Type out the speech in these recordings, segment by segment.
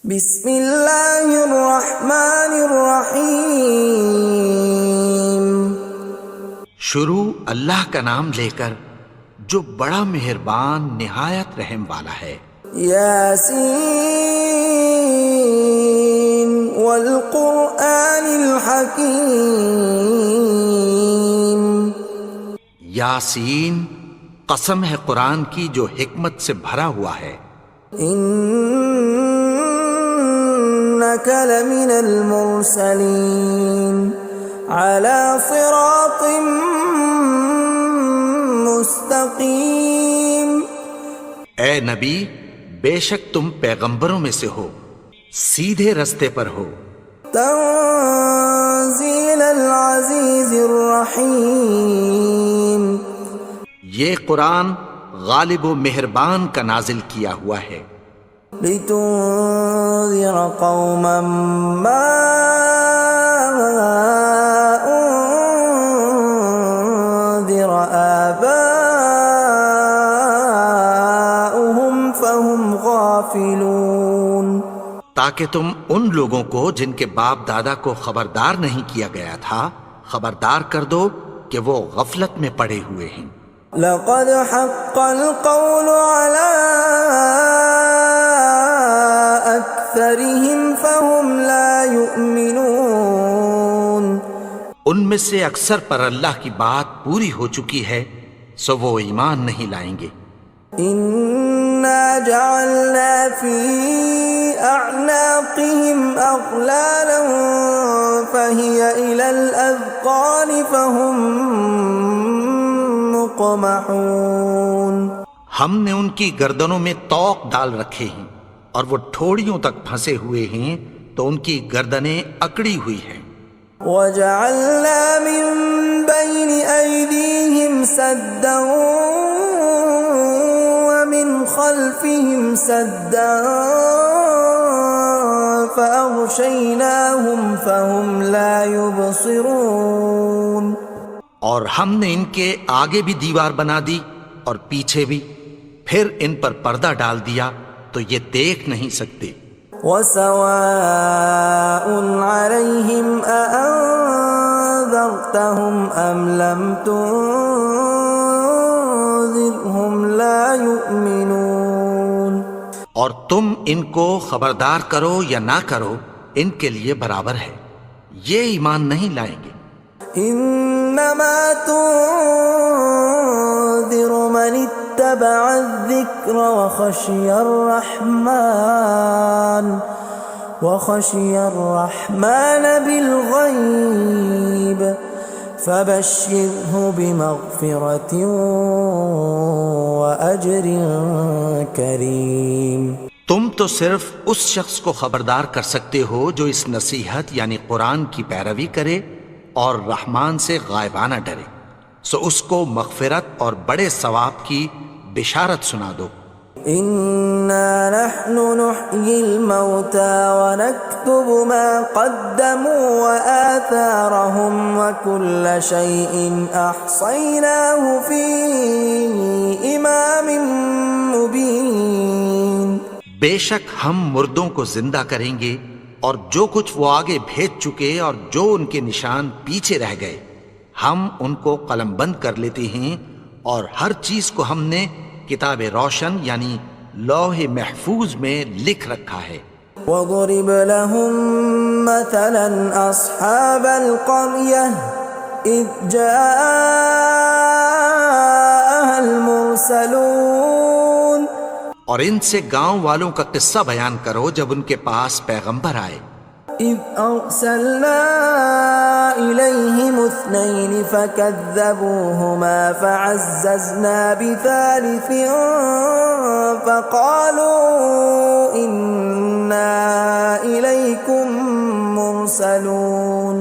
بسم اللہ الرحمن الرحیم۔ شروع اللہ کا نام لے کر جو بڑا مہربان نہایت رحم والا ہے۔ یاسین والقرآن الحکیم۔ یاسین، قسم ہے قرآن کی جو حکمت سے بھرا ہوا ہے۔ انک لمن المرسلین علی صراط مستقیم۔ اے نبی، بے شک تم پیغمبروں میں سے ہو، سیدھے رستے پر ہو۔ تنزیل العزیز الرحیم۔ یہ قرآن غالب و مہربان کا نازل کیا ہوا ہے۔ لتنذر قوما ما انذر آباؤهم فهم غافلون۔ تاکہ تم ان لوگوں کو جن کے باپ دادا کو خبردار نہیں کیا گیا تھا خبردار کر دو کہ وہ غفلت میں پڑے ہوئے ہیں۔ لقد حق القول على أكثرهم فهم لا يؤمنون۔ ان میں سے اکثر پر اللہ کی بات پوری ہو چکی ہے سو وہ ایمان نہیں لائیں گے۔ إنا جعلنا في أعناقهم أغلالا فهي إلى الأذقان فهم مقمحون۔ ہم نے ان کی گردنوں میں طوق ڈال رکھے ہیں اور وہ ٹھوڑیوں تک پھنسے ہوئے ہیں تو ان کی گردنیں اکڑی ہوئی ہیں۔ وجعلنا من بين أيديهم سدا ومن خلفهم سدا فأغشيناهم فهم لا يبصرون۔ اور ہم نے ان کے آگے بھی دیوار بنا دی اور پیچھے بھی، پھر ان پر پردہ ڈال دیا تو یہ دیکھ نہیں سکتے۔ وسواء عليهم أأنذرتهم أم لم تنذرهم لا يؤمنون۔ اور تم ان کو خبردار کرو یا نہ کرو ان کے لیے برابر ہے، یہ ایمان نہیں لائیں گے۔ انما تنذر من اتبع الذکر وخشی الرحمن بالغیب فبشرہ بمغفرۃ واجر کریم۔ تم تو صرف اس شخص کو خبردار کر سکتے ہو جو اس نصیحت یعنی قرآن کی پیروی کرے اور رحمان سے غائبانہ ڈرے، سو اس کو مغفرت اور بڑے ثواب کی بشارت سنا دو۔ انا نحن نحيي الموتى ونكتب ما قدموا وآثارهم وكل شيء احصيناه في امام مبين۔ بے شک ہم مردوں کو زندہ کریں گے اور جو کچھ وہ آگے بھیج چکے اور جو ان کے نشان پیچھے رہ گئے ہم ان کو قلم بند کر لیتے ہیں، اور ہر چیز کو ہم نے کتاب روشن یعنی لوح محفوظ میں لکھ رکھا ہے۔ وَضُرِبْ لَهُمْ مَثَلًا أَصْحَابَ الْقَرْيَةِ إِذْ جَاءَهَا الْمُرْسَلُونَ۔ اور ان سے گاؤں والوں کا قصہ بیان کرو جب ان کے پاس پیغمبر آئے۔ إِذْ أَرْسَلْنَا إِلَيْهِمُ اثْنَيْنِ فَكَذَّبُوهُمَا فَعَزَّزْنَا بِثَالِثٍ فَقَالُوا إِنَّا إِلَيْكُمْ مُرْسَلُونَ۔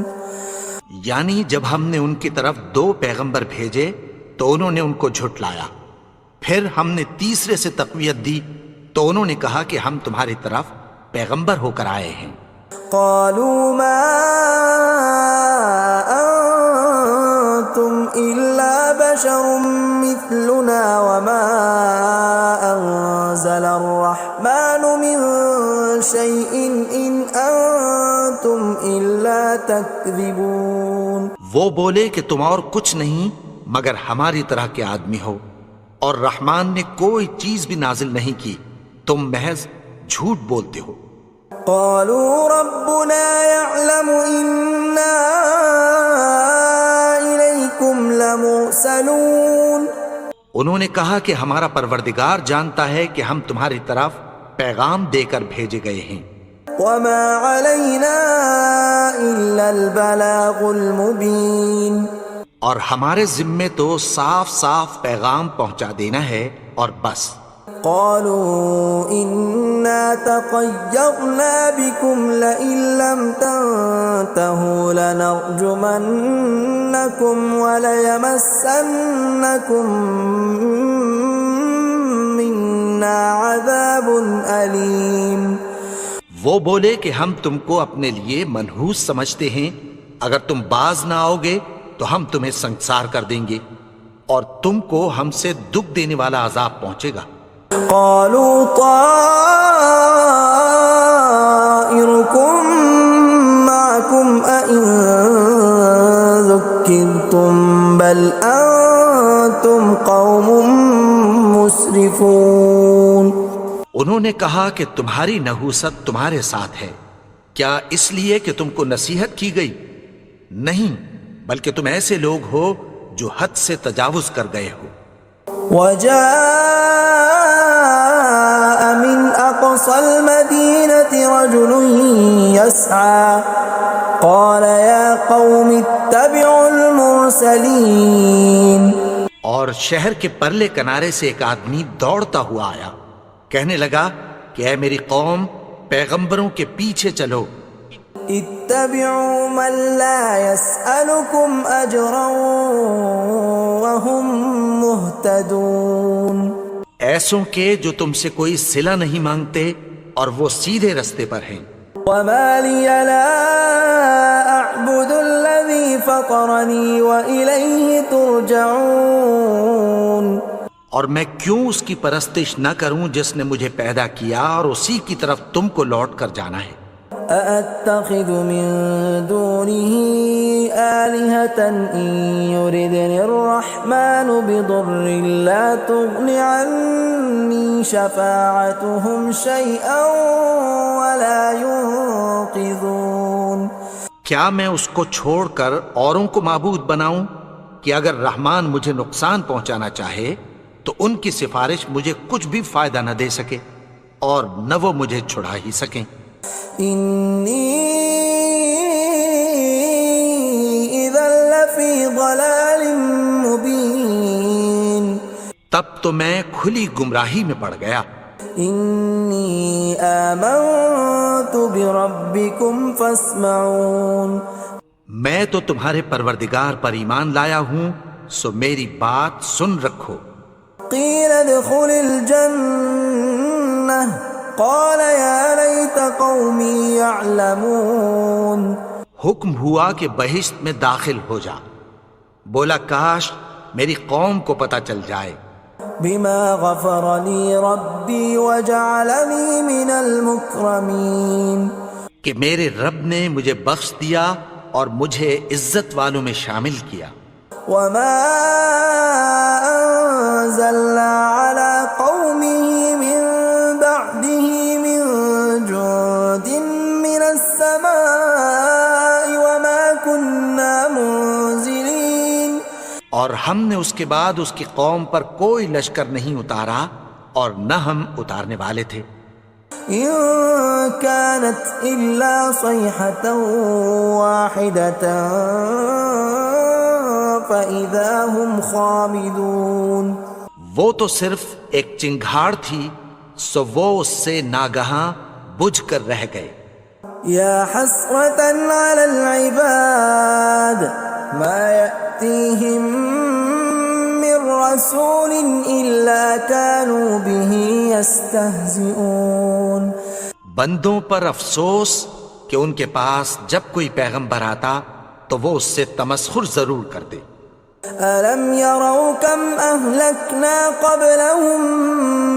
یعنی جب ہم نے ان کی طرف 2 پیغمبر بھیجے تو انہوں نے ان کو جھٹلایا، پھر ہم نے تیسرے سے تقویت دی تو انہوں نے کہا کہ ہم تمہاری طرف پیغمبر ہو کر آئے ہیں۔ قالوا ما أنتم إلا بشر مثلنا وما أنزل الرحمن من شيء إن أنتم إلا تكذبون. وہ بولے کہ تم اور کچھ نہیں مگر ہماری طرح کے آدمی ہو، اور رحمان نے کوئی چیز بھی نازل نہیں کی، تم محض جھوٹ بولتے ہو. قالوا ربنا يعلم إنا إليكم لمرسلون. انہوں نے کہا کہ ہمارا پروردگار جانتا ہے کہ ہم تمہاری طرف پیغام دے کر بھیجے گئے ہیں. وما علينا إلا البلاغ المبين. اور ہمارے ذمے تو صاف صاف پیغام پہنچا دینا ہے اور بس. قالوا إنا تطيرنا بكم لئن لم تنتهوا لنرجمنكم وليمسنكم منا عذاب أليم. وہ بولے کہ ہم تم کو اپنے لیے منحوس سمجھتے ہیں، اگر تم باز نہ آؤ گے تو ہم تمہیں سنسار کر دیں گے اور تم کو ہم سے دکھ دینے والا عذاب پہنچے گا. قالوا طائركم معكم أئن ذكرتم بل أنتم قوم مسرفون. انہوں نے کہا کہ تمہاری نحوست تمہارے ساتھ ہے، کیا اس لیے کہ تم کو نصیحت کی گئی؟ نہیں، بلکہ تم ایسے لوگ ہو جو حد سے تجاوز کر گئے ہو. وجاء من أقصى المدينة رجل يسعى قال يا قوم اتبعوا المرسلين. اور شہر کے پرلے کنارے سے ایک آدمی دوڑتا ہوا آیا، کہنے لگا کہ اے میری قوم، پیغمبروں کے پیچھے چلو. اتبعوا من لا يسألكم أجرا وهم مهتدون. ایسوں کے جو تم سے کوئی صلہ نہیں مانگتے اور وہ سیدھے رستے پر ہیں. وما لي لا أعبد الذي فطرني وإليه ترجعون. اور میں کیوں اس کی پرستش نہ کروں جس نے مجھے پیدا کیا اور اسی کی طرف تم کو لوٹ کر جانا ہے. أأتخذ من دونه آلهة إن يردني الرحمن بضر لا تغن عني شفاعتهم شيئا ولا ينقذون. کیا میں اس کو چھوڑ کر اوروں کو معبود بناؤں کہ اگر رحمان مجھے نقصان پہنچانا چاہے تو ان کی سفارش مجھے کچھ بھی فائدہ نہ دے سکے اور نہ وہ مجھے چھڑا ہی سکیں. إني إذا لفي ضلال مبين. تب تو میں کھلی گمراہی میں پڑ گیا. إني آمنت بربكم فاسمعون. میں تو تمہارے پروردگار پر ایمان لایا ہوں، سو میری بات سن رکھو. قيل ادخل الجنة قال يا ليت قومي يعلمون. حکم ہوا کہ بہشت میں داخل ہو جا. بولا کاش میری قوم کو پتہ چل جائے. بما غفر لي ربي وجعلني من المكرمين. کہ میرے رب نے مجھے بخش دیا اور مجھے عزت والوں میں شامل کیا. وما أنزلنا على قومه من بعده من جند من السماء وما كنا منزلين. اور ہم نے اس کے بعد اس کی قوم پر کوئی لشکر نہیں اتارا اور نہ ہم اتارنے والے تھے. إن كانت إلا صيحة واحدة فإذا هم خامدون. وہ تو صرف ایک چنگھاڑ تھی، سو وہ اس سے ناگہاں بجھ کر رہ گئے. يا حسرة على العباد ما يأتيهم من رسول إلا كانوا به يستهزئون. بندوں پر افسوس کہ ان کے پاس جب کوئی پیغمبر آتا تو وہ اس سے تمسخر ضرور کرتے. أَلَمْ يَرَوْا كَمْ أَهْلَكْنَا قَبْلَهُمْ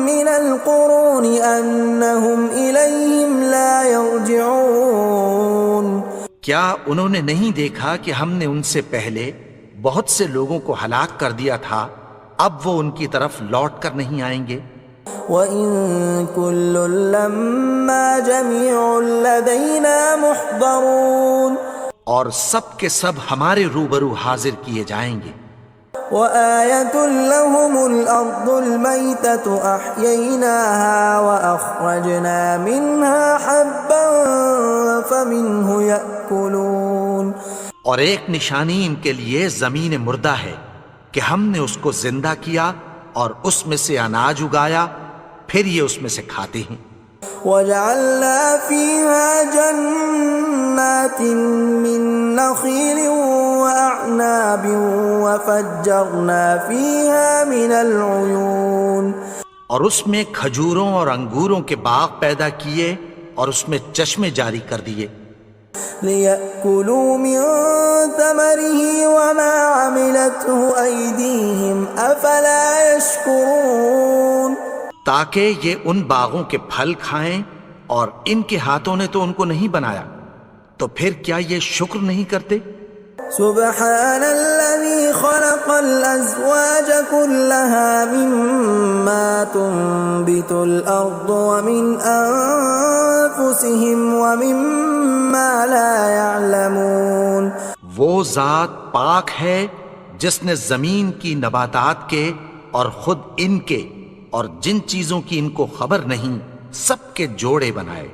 مِنَ الْقُرُونِ أَنَّهُمْ إِلَيْهِمْ لَا يَرْجِعُونَ کیا انہوں نے نہیں دیکھا کہ ہم نے ان سے پہلے بہت سے لوگوں کو ہلاک کر دیا تھا، اب وہ ان کی طرف لوٹ کر نہیں آئیں گے؟ وَإِن كُلٌّ لَّمَّا جَمِيعٌ لَّدَيْنَا مُحْضَرُونَ اور سب کے سب ہمارے روبرو حاضر کیے جائیں گے۔ وَآيَةٌ لَّهُمُ الْأَرْضُ الْمَيْتَةُ أَحْيَيْنَاهَا وَأَخْرَجْنَا مِنْهَا حَبًّا فَمِنْهُ يَأْكُلُونَ اور ایک نشانی ان کے لیے زمین مردہ ہے کہ ہم نے اس کو زندہ کیا اور اس میں سے اناج اگایا، پھر یہ اس میں سے کھاتے ہیں۔ وَجَعَلْنَا فِيهَا جَنَّاتٍ مِّن نَّخِيلٍ وَأَعْنَابٍ وَفَجَّرْنَا فِيهَا مِنَ الْعُيُونِ اور اس میں کھجوروں اور انگوروں کے باغ پیدا کیے اور اس میں چشمے جاری کر دیے، لِيَأْكُلُوا مِن ثَمَرِهِ وَمَا عَمِلَتْهُ أَيْدِيهِمْ أَفَلَا يَشْكُرُونَ تاکہ یہ ان باغوں کے پھل کھائیں، اور ان کے ہاتھوں نے تو ان کو نہیں بنایا، تو پھر کیا یہ شکر نہیں کرتے؟ سبحان الذي خلق الأزواج كلها مما تنبت الأرض ومن أنفسهم ومما لا يعلمون وہ ذات پاک ہے جس نے زمین کی نباتات کے اور خود ان کے اور جن چیزوں کی ان کو خبر نہیں سب کے جوڑے بنائے۔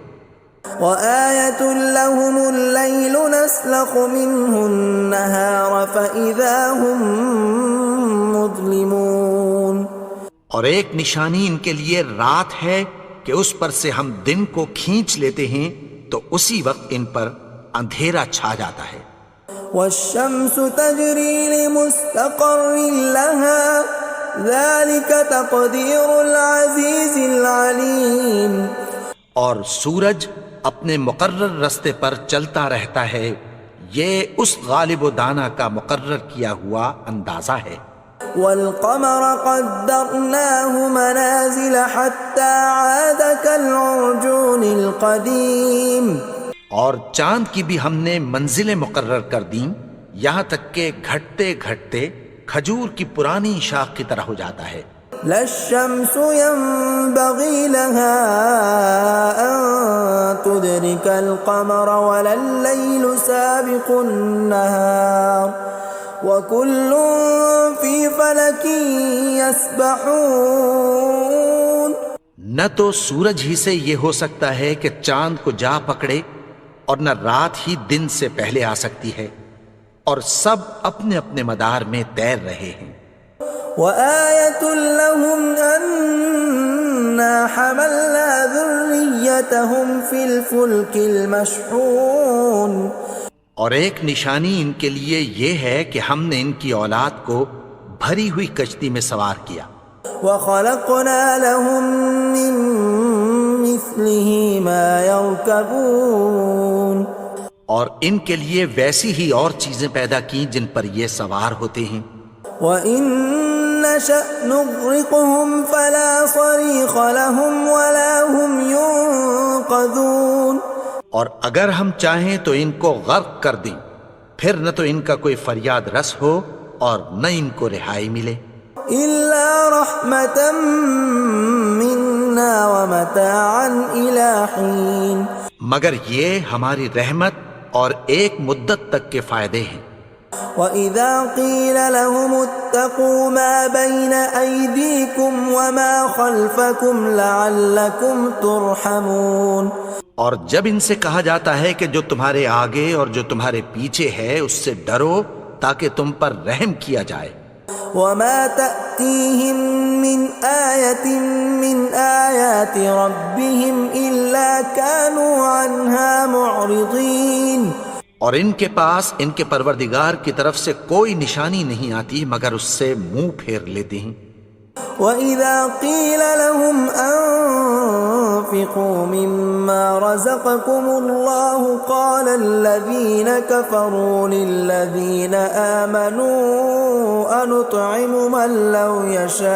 وَآيَةٌ لَّهُمُ اللَّيْلُ نَسْلَخُ مِنْهُ النَّهَارَ فَإِذَا هُمْ مُظْلِمُونَ اور ایک نشانی ان کے لیے رات ہے کہ اس پر سے ہم دن کو کھینچ لیتے ہیں تو اسی وقت ان پر اندھیرا چھا جاتا ہے۔ وَالشَّمْسُ تَجْرِي لِمُسْتَقَرٍّ لَّهَا ذَلِكَ تَقْدِيرُ الْعَزِيزِ الْعَلِيمِ اور سورج اپنے مقرر رستے پر چلتا رہتا ہے، یہ اس غالب و دانا کا مقرر کیا ہوا اندازہ ہے۔ وَالْقَمَرَ قَدَّرْنَاهُ مَنَازِلَ حَتَّى عَادَ كَالْعُرْجُونِ الْقَدِيمِ اور چاند کی بھی ہم نے منزلیں مقرر کر دیں، یہاں تک کہ گھٹتے گھٹتے کھجور کی پرانی شاخ کی طرح ہو جاتا ہے۔ لا الشمس ينبغي لها أن تدرك القمر ولا الليل سابق النهار وكل في فلك يسبحون نہ تو سورج ہی سے یہ ہو سکتا ہے کہ چاند کو جا پکڑے، اور نہ رات ہی دن سے پہلے آ سکتی ہے، اور سب اپنے اپنے مدار میں تیر رہے ہیں۔ وَآيَةٌ لَّهُمْ أَنَّا حَمَلْنَا ذُرِّيَّتَهُمْ فِي الْفُلْكِ الْمَشْحُونِ اور ایک نشانی ان کے لیے یہ ہے کہ ہم نے ان کی اولاد کو بھری ہوئی کشتی میں سوار کیا۔ وَخَلَقْنَا لَهُم مِّن مِّثْلِهِ مَا يَرْكَبُونَ اور ان کے لیے ویسی ہی اور چیزیں پیدا کی جن پر یہ سوار ہوتے ہیں۔ وَإِن نَّشَأْ نُغْرِقْهُمْ فَلَا صَرِيخَ لَهُمْ وَلَا هُمْ يُنقَذُونَ اور اگر ہم چاہیں تو ان کو غرق کر دیں، پھر نہ تو ان کا کوئی فریاد رس ہو اور نہ ان کو رہائی ملے۔ إِلَّا رَحْمَةً مِّنَّا وَمَتَاعًا إِلَىٰ حِينٍ مگر یہ ہماری رحمت اور ایک مدت تک کے فائدے ہیں۔ وَإِذَا قِيلَ لَهُمُ اتَّقُوا مَا بَيْنَ أَيْدِيكُمْ وَمَا خَلْفَكُمْ لَعَلَّكُمْ تُرْحَمُونَ اور جب ان سے کہا جاتا ہے کہ جو تمہارے آگے اور جو تمہارے پیچھے ہے اس سے ڈرو تاکہ تم پر رحم کیا جائے۔ وَمَا تَأْتِيهِم مِّنْ آيَةٍ مِّنْ آيَاتِ رَبِّهِمْ إِلَّا كَانُوا عَنْهَا مُعْرِضِينَ اور ان کے پاس ان کے پروردگار کی طرف سے کوئی نشانی نہیں آتی مگر اس سے منہ پھیر لیتے ہیں۔ وَإِذَا قِيلَ لَهُمْ وأنفقوا مما رزقكم الله قال الذين كفروا للذين آمنوا أنطعم من لو يشاء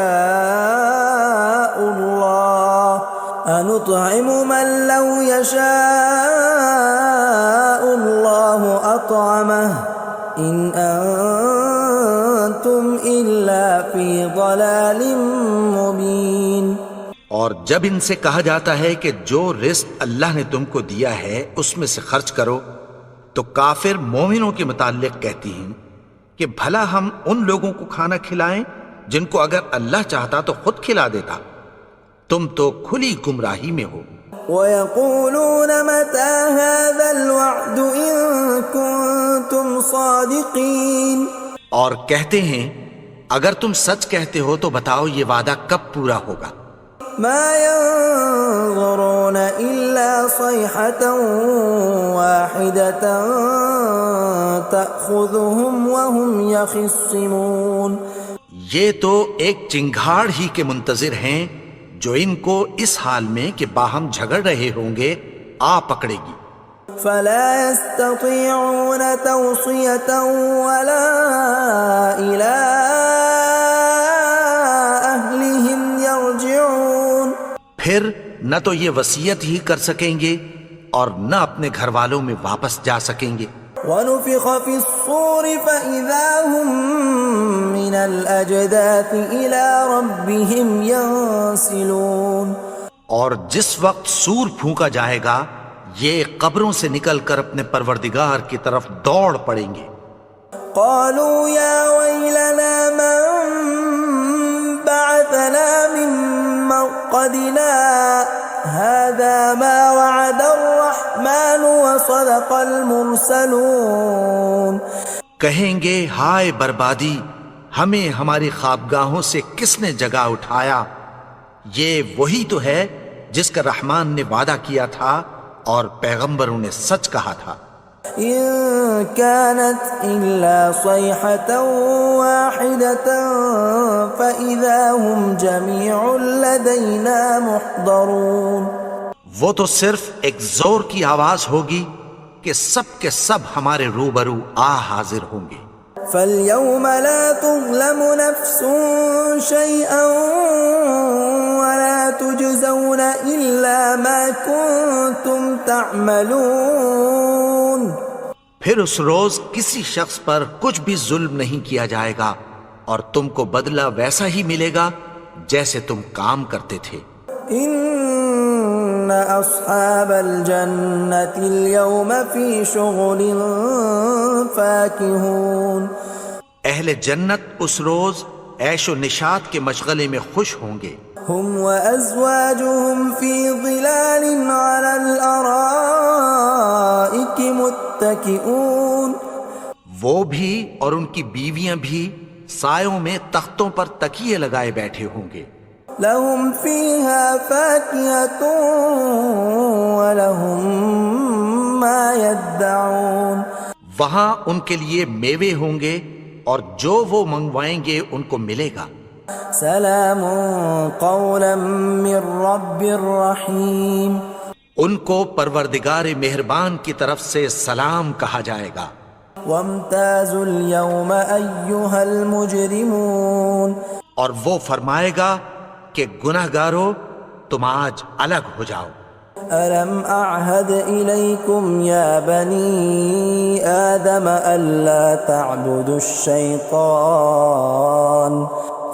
الله أطعمه إن أنتم إلا في ضلال مبين۔ اور جب ان سے کہا جاتا ہے کہ جو رزق اللہ نے تم کو دیا ہے اس میں سے خرچ کرو، تو کافر مومنوں کے متعلق کہتی ہیں کہ بھلا ہم ان لوگوں کو کھانا کھلائیں جن کو اگر اللہ چاہتا تو خود کھلا دیتا، تم تو کھلی گمراہی میں ہو۔ وَيَقُولُونَ مَتَى هَذَا الْوَعْدُ إِن كُنتُمْ صَادِقِينَ، اور کہتے ہیں اگر تم سچ کہتے ہو تو بتاؤ یہ وعدہ کب پورا ہوگا۔ مَا يَنظُرُونَ إِلَّا صَيْحَةً وَاحِدَةً تَأْخُذُهُمْ وَهُمْ يَخِصِّمُونَ، یہ تو ایک چنگھاڑ ہی کے منتظر ہیں جو ان کو اس حال میں کہ باہم جھگڑ رہے ہوں گے آ پکڑے گی۔ فلا يستطيعون توصية ولا إلى أهلهم يرجعون، پھر نہ تو یہ وصیت ہی کر سکیں گے اور نہ اپنے گھر والوں میں واپس جا سکیں گے۔ ونفخ في الصور فإذا هم من الأجداث إلى ربهم ينسلون، اور جس وقت سور پھونکا جائے گا یہ قبروں سے نکل کر اپنے پروردگار کی طرف دوڑ پڑیں گے۔ قالوا يا ويلنا من بعثنا من مرقدنا هذا ما وعد الرحمن وصدق المرسلون، کہیں گے ہائے بربادی، ہمیں ہماری خوابگاہوں سے کس نے جگا اٹھایا، یہ وہی تو ہے جس کا رحمان نے وعدہ کیا تھا اور پیغمبروں نے سچ کہا تھا۔ إن كانت إلا صيحة واحدة فإذا هم جميع لدينا محضرون، وہ تو صرف ایک زور کی آواز ہوگی کہ سب کے سب ہمارے روبرو آ حاضر ہوں گے۔ فاليوم لا تظلم نفس شيئا ولا تجزون إلا ما كنتم تعملون، پھر اس روز کسی شخص پر کچھ بھی ظلم نہیں کیا جائے گا اور تم کو بدلہ ویسا ہی ملے گا جیسے تم کام کرتے تھے۔ إن أصحاب الجنة اليوم في شغل فاكهون، اہل جنت اس روز عیش و نشاط کے مشغلے میں خوش ہوں گے۔ هم وأزواجهم في ظلال على الأرائك متكئون، وہ بھی اور ان کی بیویاں بھی سایوں میں تختوں پر تکیے لگائے بیٹھے ہوں گے۔ لهم فيها فاكهة ولهم ما يدعون، وہاں ان کے لیے میوے ہوں گے اور جو وہ منگوائیں گے ان کو ملے گا۔ سلام قولا من رب رحیم، ان کو پروردگار مہربان کی طرف سے سلام کہا جائے گا۔ وامتازوا اليوم أيها المجرمون، اور وہ فرمائے گا کہ گناہگارو تم آج الگ ہو جاؤ۔ ألم أعهد إليكم يا بني آدم ألا تعبدوا الشيطان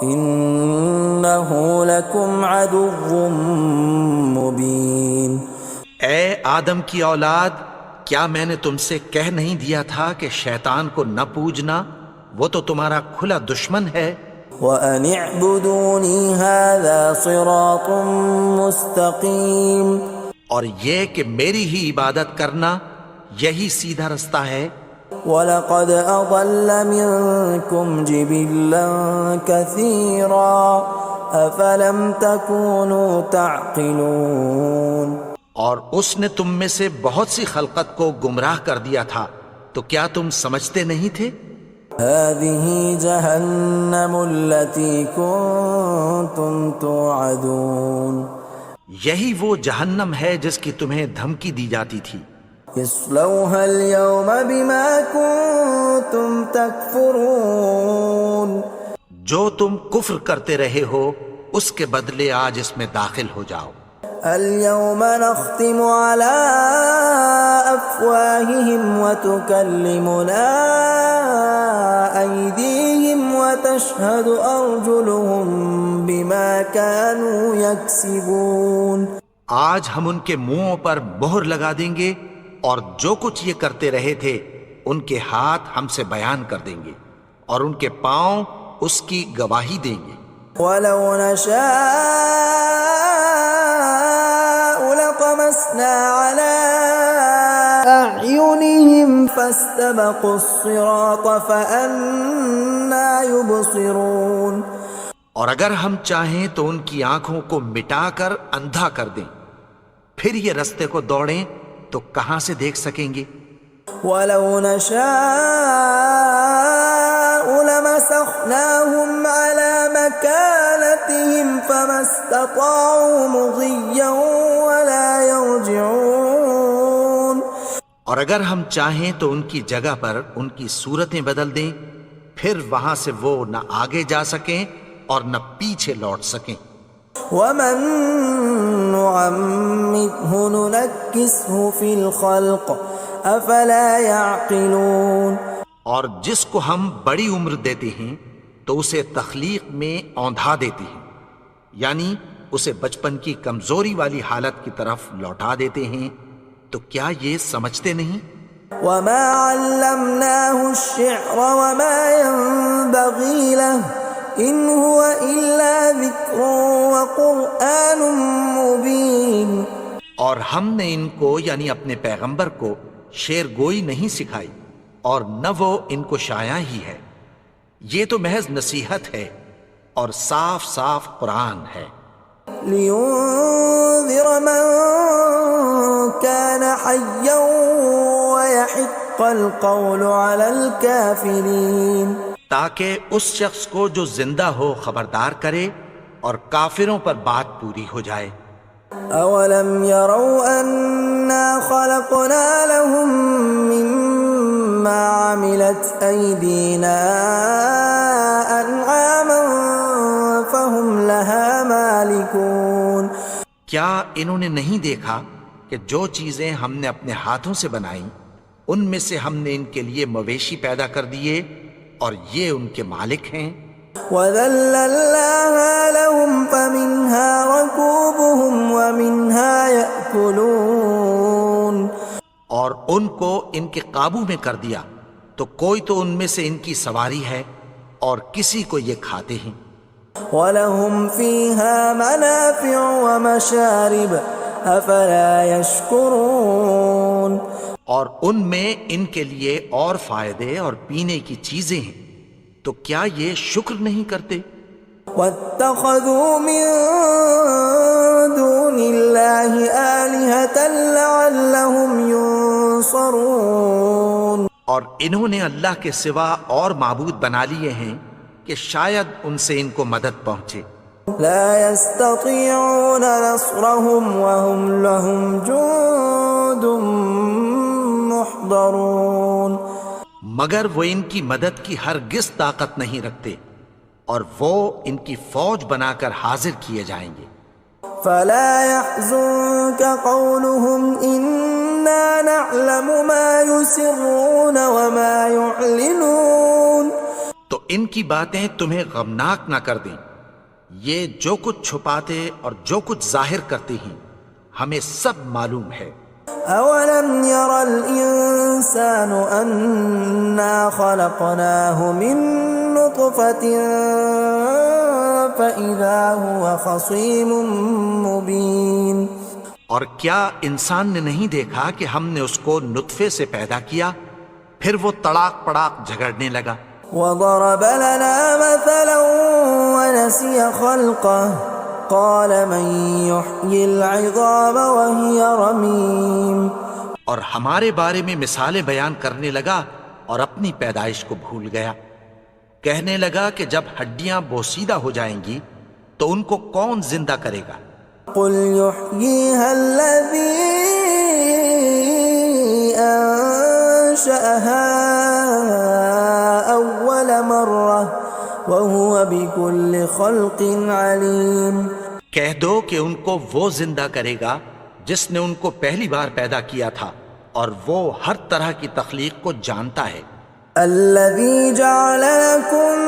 إنه لكم عدو مبين۔ اے آدم کی اولاد، کیا میں نے تم سے کہہ نہیں دیا تھا کہ شیطان کو نہ پوجنا، وہ تو تمہارا کھلا دشمن ہے۔ وَأَنِ اعْبُدُونِي هَذَا صِرَاطٌ مُسْتَقِيمٌ، اور یہ کہ میری ہی عبادت کرنا یہی سیدھا رستہ ہے۔ وَلَقَدْ أَضَلَّ مِنكُمْ جِبِلًّا كَثِيرًا أَفَلَمْ تَكُونُوا تَعْقِلُونَ، اور اس نے تم میں سے بہت سی خلقت کو گمراہ کر دیا تھا، تو کیا تم سمجھتے نہیں تھے؟ هَذِهِ جَهَنَّمُ الَّتِي كُنتُمْ تُوعَدُونَ، یہی وہ جہنم ہے جس کی تمہیں دھمکی دی جاتی تھی. اصلوها اليوم بما كنتم تكفرون. جو تم کفر کرتے رہے ہو اس کے بدلے آج اس میں داخل ہو جاؤ. اليوم نختم على أفواههم وتكلمنا أيديهم وتشهد أرجلهم بما كانوا يكسبون. آج ہم ان کے منہوں پر مہر لگا دیں گے اور جو کچھ یہ کرتے رہے تھے ان کے ہاتھ ہم سے بیان کر دیں گے اور ان کے پاؤں اس کی گواہی دیں گے. وَلَوْ نَشَاءُ لَطَمَسْنَا عَلَىٰ أَعْيُنِهِمْ فَاسْتَبَقُوا الصِّرَاطَ فَأَنَّىٰ يُبْصِرُونَ. اور اگر ہم چاہیں تو ان کی آنکھوں کو مٹا کر اندھا کر دیں، پھر یہ رستے کو دوڑیں تو کہاں سے دیکھ سکیں گے. وَلَوْ نَشَاءُ لَمَسَخْنَاهُمْ عَلَىٰ مَكَانَتِهِمْ فَمَا اسْتَطَاعُوا مُضِيًّا وَلَا يَرْجِعُونَ. اور اگر ہم چاہیں تو ان کی جگہ پر ان کی صورتیں بدل دیں، پھر وہاں سے وہ نہ آگے جا سکیں اور نہ پیچھے لوٹ سکیں. وَمَن نُّعَمِّرْهُ نُنَكِّسْهُ فِي الْخَلْقِ أَفَلَا يَعْقِلُونَ. اور جس کو ہم بڑی عمر دیتے ہیں تو اسے تخلیق میں اوندھا دیتے ہیں، یعنی اسے بچپن کی کمزوری والی حالت کی طرف لوٹا دیتے ہیں. تو کیا یہ سمجھتے نہیں؟ وَمَا عَلَّمْنَاهُ الشِّعْرَ وَمَا يَنبَغِي لَهُ إِنْ هُوَ إِلَّا ذِكْرٌ وَقُرْآنٌ مُبِينٌ. اور ہم نے ان کو یعنی اپنے پیغمبر کو شعر گوئی نہیں سکھائی اور نہ وہ ان کو شایع ہی ہے، یہ تو محض نصیحت ہے اور صاف صاف قرآن ہے. لِيُنذِرَ مَن كَانَ حَيًّا وَيَحِقَّ الْقَوْلُ عَلَى الْكَافِرِينَ. تاکہ اس شخص کو جو زندہ ہو خبردار کرے اور کافروں پر بات پوری ہو جائے. أَوَلَمْ يَرَوْا أَنَّا خَلَقْنَا لَهُم مِّمَّا عَمِلَتْ أَيْدِينَا أَنْعَامًا فَهُمْ لَهَا مَالِكُونَ. کیا انہوں نے نہیں دیکھا کہ جو چیزیں ہم نے اپنے ہاتھوں سے بنائیں ان میں سے ہم نے ان کے لیے مویشی پیدا کر دیے اور یہ ان کے مالک ہیں. وَذَلَّلْنَاهَا لَهُمْ فَمِنْهَا رَكُوبُهُمْ وَمِنْهَا يَأْكُلُونَ. اور ان کو ان کے قابو میں کر دیا تو کوئی تو ان میں سے ان کی سواری ہے اور کسی کو یہ کھاتے ہیں. وَلَهُمْ فِيهَا مَنَافِعُ وَمَشَارِبُ أَفَلَا يَشْكُرُونَ. اور ان میں ان کے لیے اور فائدے اور پینے کی چیزیں ہیں، تو کیا یہ شکر نہیں کرتے؟ وَاتَّخَذُوا مِن دُونِ اللَّهِ آلِهَةً لَعَلَّهُمْ يُنصَرُونَ. اور انہوں نے اللہ کے سوا اور معبود بنا لیے ہیں کہ شاید ان سے ان کو مدد پہنچے. لا يستطيعون نصرهم وهم لهم جند محضرون. مگر وہ ان کی مدد کی ہرگز طاقت نہیں رکھتے اور وہ ان کی فوج بنا کر حاضر کیے جائیں گے. فلا يحزنك قولهم إنا نعلم ما يسرون وما يعلنون. تو ان کی باتیں تمہیں غمناک نہ کر دیں، یہ جو کچھ چھپاتے اور جو کچھ ظاہر کرتے ہیں ہمیں سب معلوم ہے. أولم ير الإنسان أنا خلقناه من نطفة فإذا هو خصيم مبين. اور کیا انسان نے نہیں دیکھا کہ ہم نے اس کو نطفے سے پیدا کیا پھر وہ تڑاک پڑاک جھگڑنے لگا. وضرب لنا مثلا ونسي خلقه قال من يحيي العظام وهي رميم. اور ہمارے بارے میں مثالیں بیان کرنے لگا اور اپنی پیدائش کو بھول گیا. کہنے لگا کہ جب ہڈیاں بوسیدہ ہو جائیں گی تو ان کو کون زندہ کرے گا. قل يحييها الذي أنشأها أول مرة وهو بكل خلق عليم. کہہ دو کہ ان کو وہ زندہ کرے گا جس نے ان کو پہلی بار پیدا کیا تھا اور وہ ہر طرح کی تخلیق کو جانتا ہے. الذي جعل لكم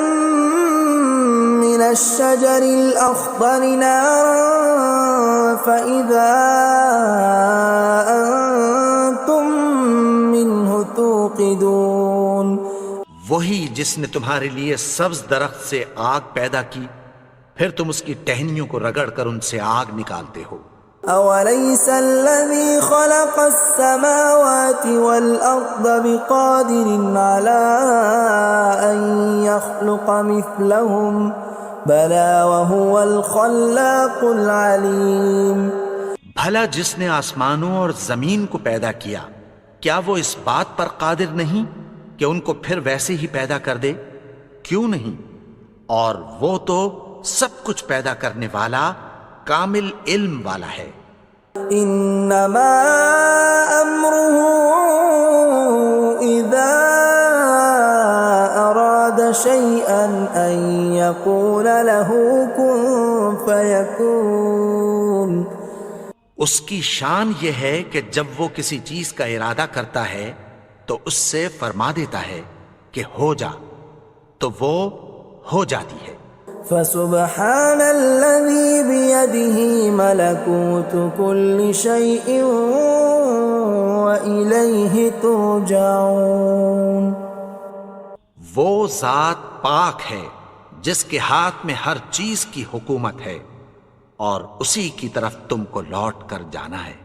من الشجر الأخضر نارا فإذا أنتم منه توقدون. وہی جس نے تمہارے لیے سبز درخت سے آگ پیدا کی پھر تم اس کی ٹہنیوں کو رگڑ کر ان سے آگ نکالتے ہو. أوليس الذي خلق السماوات والأرض بقادر على أن يخلق مثلهم بلى وهو الخلاق العليم. بھلا جس نے آسمانوں اور زمین کو پیدا کیا کیا وہ اس بات پر قادر نہیں کہ ان کو پھر ویسے ہی پیدا کر دے؟ کیوں نہیں؟ اور وہ تو سب کچھ پیدا کرنے والا کامل علم والا ہے. انما امره اذا اراد شيئا ان يقول له كن فيكون. اس کی شان یہ ہے کہ جب وہ کسی چیز کا ارادہ کرتا ہے تو اس سے فرما دیتا ہے کہ ہو جا تو وہ ہو جاتی ہے. فسبحان الذي بيده ملكوت كل شيء وإليه ترجعون. وہ ذات پاک ہے جس کے ہاتھ میں ہر چیز کی حکومت ہے اور اسی کی طرف تم کو لوٹ کر جانا ہے.